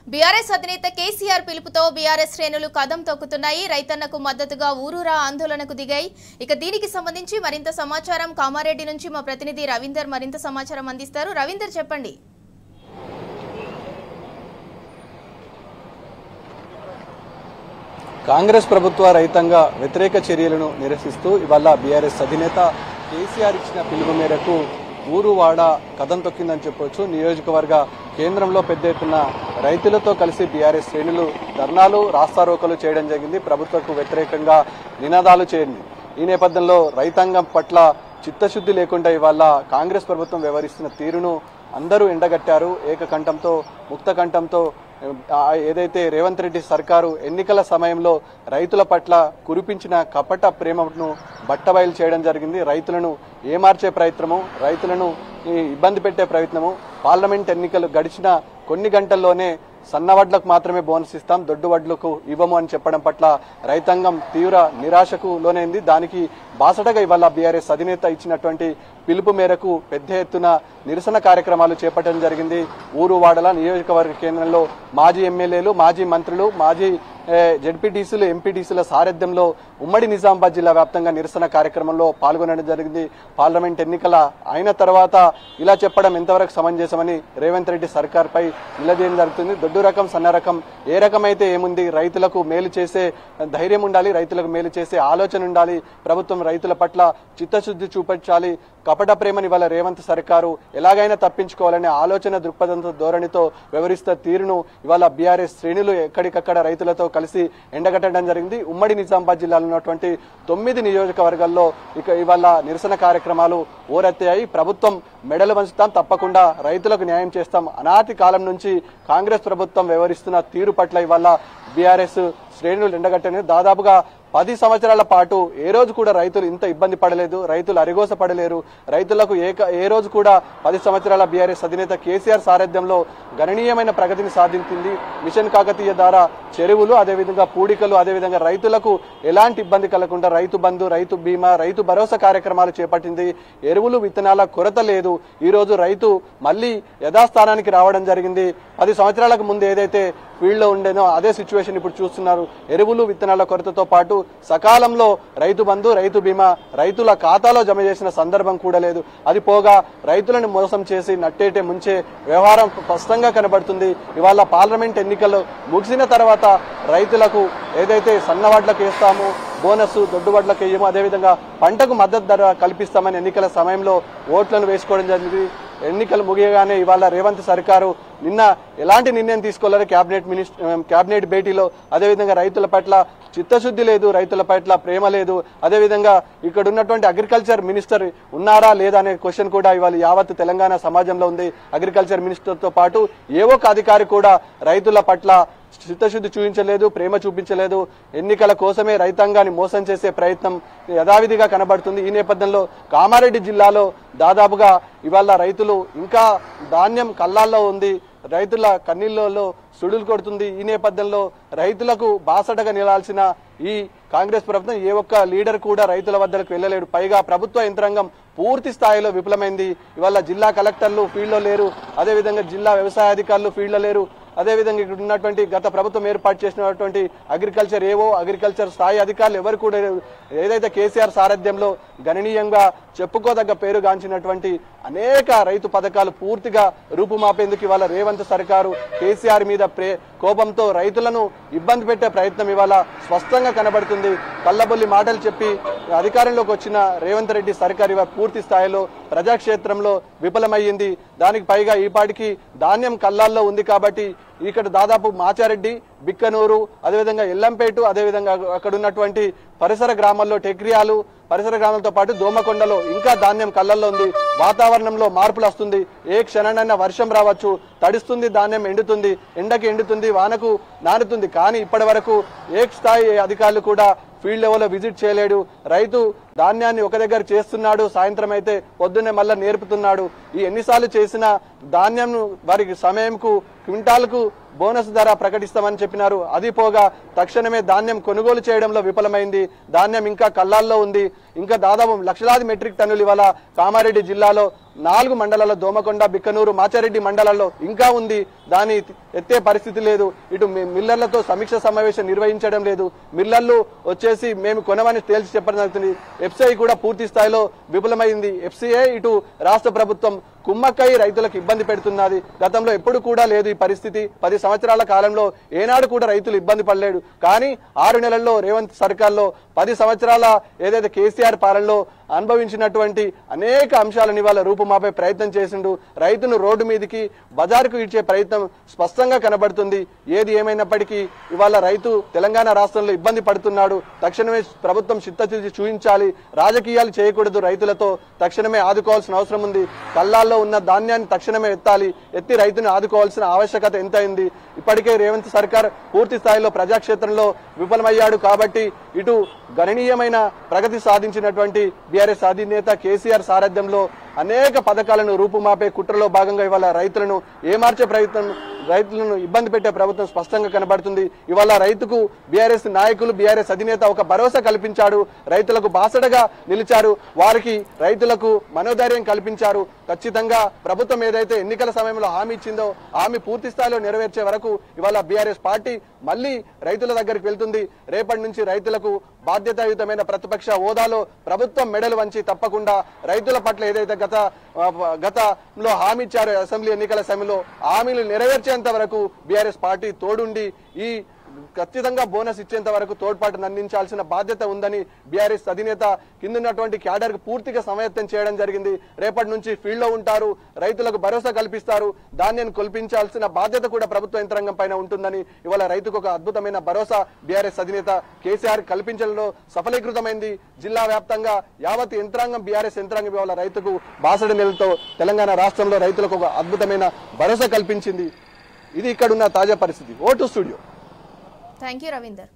BRS అధినేత కేసీఆర్ పిలుపుతో BRS శ్రేణులు కదం తొక్కుతున్నాయి. రైతన్నకు మద్దతుగా ఊరూరా ఆందోళనకు దిగాయి. ఇక దీనికి సంబంధించి మరింత సమాచారం కామారెడ్డి నుంచి మా ప్రతినిధి రవీందర్ మరింత సమాచారం అందిస్తారు. రవీందర్ చెప్పండి. కాంగ్రెస్ ప్రభుత్వ రైతాంగ వ్యతిరేక చర్యలను నిరసిస్తూ ఇవాళ బీఆర్ఎస్ అధినేత కేసీఆర్ ఇచ్చిన పిలుపు మేరకు ఊరువాడ కదం తొక్కిందని చెప్పొచ్చు. నియోజకవర్గ కేంద్రంలో పెద్ద ఎత్తున రైతులతో కలిసి బీఆర్ఎస్ శ్రేణులు ధర్నాలు రాస్తారోకలు చేయడం జరిగింది. ప్రభుత్వకు వ్యతిరేకంగా నినాదాలు చేరింది. ఈ నేపథ్యంలో రైతాంగం పట్ల చిత్తశుద్ధి లేకుండా ఇవాళ కాంగ్రెస్ ప్రభుత్వం వ్యవహరిస్తున్న తీరును అందరూ ఎండగట్టారు. ఏకకంఠంతో ముక్తకంఠంతో ఏదైతే రేవంత్ రెడ్డి సర్కారు ఎన్నికల సమయంలో రైతుల పట్ల కురిపించిన కపట ప్రేమను బట్టబయలు చేయడం జరిగింది. రైతులను ఏమార్చే ప్రయత్నము, రైతులను ఇబ్బంది పెట్టే ప్రయత్నము. పార్లమెంట్ ఎన్నికలు గడిచిన కొన్ని గంటల్లోనే సన్నవడ్లకు మాత్రమే బోనస్ ఇస్తాం, దొడ్డు వడ్లకు ఇవ్వము అని చెప్పడం పట్ల రైతాంగం తీవ్ర నిరాశకు లోనైంది. దానికి బాసటగా ఇవాళ బీఆర్ఎస్ అధినేత ఇచ్చినటువంటి పిలుపు మేరకు పెద్ద ఎత్తున నిరసన కార్యక్రమాలు చేపట్టడం జరిగింది. ఊరువాడల నియోజకవర్గ కేంద్రంలో మాజీ ఎమ్మెల్యేలు, మాజీ మంత్రులు, మాజీ జెడ్పీటీసీలు, ఎంపీటీసీల సారథ్యంలో ఉమ్మడి నిజామాబాద్ జిల్లా వ్యాప్తంగా నిరసన కార్యక్రమంలో పాల్గొనడం జరిగింది. పార్లమెంట్ ఎన్నికల అయిన తర్వాత ఇలా చెప్పడం ఎంతవరకు సమంజసమని రేవంత్ రెడ్డి సర్కార్పై నిలదీయడం జరుగుతుంది. దొడ్డు రకం, సన్న రకం ఏ రకమైతే ఏముంది, రైతులకు మేలు చేసే ధైర్యం ఉండాలి, రైతులకు మేలు చేసే ఆలోచన ఉండాలి, ప్రభుత్వం రైతుల పట్ల చిత్తశుద్ధి చూపించాలి. కపట ప్రేమని ఇవాళ రేవంత్ సర్కారు ఎలాగైనా తప్పించుకోవాలనే ఆలోచన దృక్పథంతో ధోరణితో వ్యవహరిస్తున్న తీరును ఇవాళ బీఆర్ఎస్ శ్రేణులు ఎక్కడికక్కడ రైతులతో కలిసి ఎండగట్టడం జరిగింది. ఉమ్మడి నిజామాబాద్ జిల్లాలో ఉన్నటువంటి 9 నియోజకవర్గాల్లో ఇవాళ నిరసన కార్యక్రమాలు ఓరెత్తాయి. ప్రభుత్వం మెడలు వంచుతాం, తప్పకుండా రైతులకు న్యాయం చేస్తాం. అనాది కాలం నుంచి కాంగ్రెస్ ప్రభుత్వం వ్యవహరిస్తున్న తీరు పట్ల ఇవాళ బీఆర్ఎస్ శ్రేణులు ఎండగట్టని దాదాపుగా 10 సంవత్సరాల పాటు ఏ రోజు కూడా రైతులు ఇంత ఇబ్బంది పడలేదు, రైతులు అరిగోస పడలేరు. రైతులకు ఏ రోజు కూడా 10 సంవత్సరాల బీఆర్ఎస్ అధినేత కేసీఆర్ సారథ్యంలో గణనీయమైన ప్రగతిని సాధించింది. మిషన్ కాకతీయ ద్వారా చెరువులు, అదేవిధంగా పూడికలు, అదేవిధంగా రైతులకు ఎలాంటి ఇబ్బంది కలగకుండా రైతు బంధు, రైతు బీమా, రైతు భరోసా కార్యక్రమాలు చేపట్టింది. ఎరువులు, విత్తనాల కొరత లేదు. ఈ రోజు రైతు మళ్లీ యథాస్థానానికి రావడం జరిగింది. 10 సంవత్సరాలకు ముందు ఏదైతే ఫీల్డ్ లో ఉండేనో అదే సిచ్యువేషన్ ఇప్పుడు చూస్తున్నారు. ఎరువులు, విత్తనాల కొరతతో పాటు సకాలంలో రైతు బంధు, రైతు బీమా రైతుల ఖాతాలో జమ చేసిన సందర్భం కూడా లేదు. అది పోగా రైతులను మోసం చేసి నట్టేటే ముంచే వ్యవహారం స్పష్టంగా కనబడుతుంది. ఇవాళ పార్లమెంట్ ఎన్నికలు ముగిసిన తర్వాత రైతులకు ఏదైతే సన్నవడ్లకు వేస్తామో బోనస్, దొడ్డు వడ్లకు వేయము, అదేవిధంగా పంటకు మద్దతు ధర కల్పిస్తామని ఎన్నికల సమయంలో ఓట్లను వేసుకోవడం జరిగింది. ఎన్నికలు ముగియగానే ఇవాళ రేవంత్ సర్కారు నిన్న ఎలాంటి నిర్ణయం తీసుకోలేరు క్యాబినెట్ భేటీలో. అదేవిధంగా రైతుల పట్ల చిత్తశుద్ధి లేదు, రైతుల పట్ల ప్రేమ లేదు. అదేవిధంగా ఇక్కడ ఉన్నటువంటి అగ్రికల్చర్ మినిస్టర్ ఉన్నారా లేదా అనే క్వశ్చన్ కూడా ఇవాళ యావత్ తెలంగాణ సమాజంలో ఉంది. అగ్రికల్చర్ మినిస్టర్తో పాటు ఏ ఒక్క అధికారి కూడా రైతుల పట్ల చిత్తశుద్ధి చూపించలేదు, ప్రేమ చూపించలేదు. ఎన్నికల కోసమే రైతాంగాన్ని మోసం చేసే ప్రయత్నం యథావిధిగా కనబడుతుంది. ఈ నేపథ్యంలో కామారెడ్డి జిల్లాలో దాదాపుగా ఇవాళ రైతులు ఇంకా ధాన్యం కళ్ళాల్లో ఉంది, రైతుల కన్నీళ్ళలో సుడులు కొడుతుంది. ఈ నేపథ్యంలో రైతులకు బాసటగా నిలాల్సిన ఈ కాంగ్రెస్ ప్రభుత్వం ఏ ఒక్క లీడర్ కూడా రైతుల వద్దకు వెళ్ళలేడు. పైగా ప్రభుత్వ యంత్రాంగం పూర్తి స్థాయిలో విఫలమైంది. ఇవాళ జిల్లా కలెక్టర్లు ఫీల్డ్లో లేరు, అదేవిధంగా జిల్లా వ్యవసాయ అధికారులు ఫీల్డ్లో లేరు. అదేవిధంగా ఇక్కడ ఉన్నటువంటి గత ప్రభుత్వం ఏర్పాటు చేసినటువంటి అగ్రికల్చర్ అగ్రికల్చర్ స్థాయి అధికారులు ఎవరు కూడా ఏదైతే కేసీఆర్ సారథ్యంలో గణనీయంగా చెప్పుకోదగ్గ పేరుగాంచినటువంటి అనేక రైతు పథకాలు పూర్తిగా రూపుమాపేందుకు ఇవాళ రేవంత్ సర్కారు కేసీఆర్ మీద కోపంతో రైతులను ఇబ్బంది పెట్టే ప్రయత్నం ఇవాళ స్పష్టంగా కనబడుతుంది. కల్లబొల్లి మాటలు చెప్పి అధికారంలోకి వచ్చిన రేవంత్ రెడ్డి సర్కారు ఇవాళ పూర్తి స్థాయిలో ప్రజాక్షేత్రంలో విఫలమయ్యింది. దానికి పైగా ఈపాటికి ధాన్యం కళ్ళాల్లో ఉంది కాబట్టి ఇక్కడ దాదాపు మాచారెడ్డి, బిక్కనూరు, అదేవిధంగా ఎల్లంపేట, అదేవిధంగా అక్కడ ఉన్నటువంటి పరిసర గ్రామాల్లో టెక్రియాలు, పరిసర గ్రామాలతో పాటు దోమకొండలో ఇంకా ధాన్యం కళ్ళల్లో ఉంది. వాతావరణంలో మార్పులు వస్తుంది. ఏ క్షణానైనా వర్షం రావచ్చు, తడుస్తుంది, ధాన్యం ఎండుతుంది, ఎండకి ఎండుతుంది, వానకు నానుతుంది. కానీ ఇప్పటి వరకు ఏ స్థాయి అధికారులు కూడా ఫీల్డ్ లెవెల్లో విజిట్ చేయలేడు. రైతు ధాన్యాన్ని ఒక దగ్గర చేస్తున్నాడు, సాయంత్రం అయితే పొద్దున్నే మళ్ళీ నేర్పుతున్నాడు. ఈ ఎన్నిసార్లు చేసిన ధాన్యం వారికి సమయంకు క్వింటాల్కు బోనస్ ధర ప్రకటిస్తామని చెప్పినారు. అది పోగా తక్షణమే ధాన్యం కొనుగోలు చేయడంలో విఫలమైంది. ధాన్యం ఇంకా కళ్ళాల్లో ఉంది. ఇంకా దాదాపు లక్షలాది మెట్రిక్ టన్నులు ఇవాళ కామారెడ్డి జిల్లాలో 4 మండలాల్లో దోమకొండ, బిక్కనూరు, మాచారెడ్డి మండలాల్లో ఇంకా ఉంది. దాని ఎత్తే పరిస్థితి లేదు. ఇటు మిల్లర్లతో సమీక్ష సమావేశం నిర్వహించడం లేదు. మిల్లర్లు వచ్చేసి మేము కొనమని తేల్చి చెప్పడం జరుగుతుంది. ఎఫ్సిఐ కూడా పూర్తి స్థాయిలో విఫలమైంది. ఎఫ్సిఐ ఇటు రాష్ట్ర ప్రభుత్వం కుమ్మక్కై రైతులకు ఇబ్బంది పెడుతున్నది. గతంలో ఎప్పుడు కూడా లేదు ఈ పరిస్థితి. 10 సంవత్సరాల కాలంలో ఏనాడు కూడా రైతులు ఇబ్బంది పడలేడు. కానీ 6 నెలల్లో రేవంత్ సర్కార్లో 10 సంవత్సరాల ఏదైతే కేసీఆర్ పాలనలో అనుభవించినటువంటి అనేక అంశాలను ఇవాళ రూపుమాపే ప్రయత్నం చేసిండు. రైతును రోడ్డు మీదకి బజారుకు ఇచ్చే ప్రయత్నం స్పష్టంగా కనబడుతుంది. ఏది ఏమైనప్పటికీ ఇవాళ రైతు తెలంగాణ రాష్ట్రంలో ఇబ్బంది పడుతున్నాడు. తక్షణమే ప్రభుత్వం చిత్తశుద్ధి చూపించాలి. రాజకీయాలు చేయకూడదు. రైతులతో తక్షణమే ఆదుకోవాల్సిన అవసరం ఉంది. కళ్ళాల్లో ఉన్న ధాన్యాన్ని తక్షణమే ఎత్తి రైతును ఆదుకోవాల్సిన ఆవశ్యకత ఎంతైంది. ఇప్పటికే రేవంత్ సర్కార్ పూర్తి స్థాయిలో ప్రజాక్షేత్రంలో విఫలమయ్యాడు. కాబట్టి ఇటు గణనీయమైన ప్రగతి సాధించినటువంటి బీఆర్ఎస్ అధినేత కేసీఆర్ సారథ్యంలో అనేక పథకాలను రూపుమాపే కుట్రలో భాగంగా ఇవాళ రైతులను ఏమార్చే ప్రయత్నం, రైతులను ఇబ్బంది పెట్టే ప్రభుత్వం స్పష్టంగా కనబడుతుంది. ఇవాళ రైతుకు బీఆర్ఎస్ నాయకులు, బీఆర్ఎస్ అధినేత ఒక భరోసా కల్పించాడు. రైతులకు బాసటగా నిలిచారు. వారికి రైతులకు మనోధైర్యం కల్పించారు. ఖచ్చితంగా ప్రభుత్వం ఏదైతే ఎన్నికల సమయంలో హామీ ఇచ్చిందో హామీ పూర్తి స్థాయిలో నెరవేర్చే వరకు ఇవాళ బీఆర్ఎస్ పార్టీ మళ్ళీ రైతుల దగ్గరికి వెళ్తుంది. రేపటి నుంచి రైతులకు బాధ్యతాయుతమైన ప్రతిపక్ష హోదాలో ప్రభుత్వం మెడలు వంచి తప్పకుండా రైతుల పట్ల ఏదైతే గతంలో హామీ ఇచ్చారో అసెంబ్లీ ఎన్నికల సమయంలో హామీలు నెరవేర్చేంత వరకు బీఆర్ఎస్ పార్టీ తోడుండి ఈ ఖచ్చితంగా బోనస్ ఇచ్చేంత వరకు తోడ్పాటును అందించాల్సిన బాధ్యత ఉందని బీఆర్ఎస్ అధినేత కిందన్నటువంటి క్యాడర్ కు పూర్తిగా సమాయత్తం చేయడం జరిగింది. రేపటి నుంచి ఫీల్డ్ లో ఉంటారు. రైతులకు భరోసా కల్పిస్తారు. ధాన్యాన్ని కొల్పించాల్సిన బాధ్యత కూడా ప్రభుత్వ యంత్రాంగం పైన ఉంటుందని ఇవాళ రైతుకు ఒక అద్భుతమైన భరోసా బీఆర్ఎస్ అధినేత కేసీఆర్ కల్పించడంలో సఫలీకృతమైంది. జిల్లా వ్యాప్తంగా యావత్ యంత్రాంగం, బీఆర్ఎస్ యంత్రాంగం ఇవాళ రైతుకు బాసడి నెలతో తెలంగాణ రాష్ట్రంలో రైతులకు ఒక అద్భుతమైన భరోసా కల్పించింది. ఇది ఇక్కడున్న తాజా పరిస్థితి. Vote studio. Thank you Ravinder.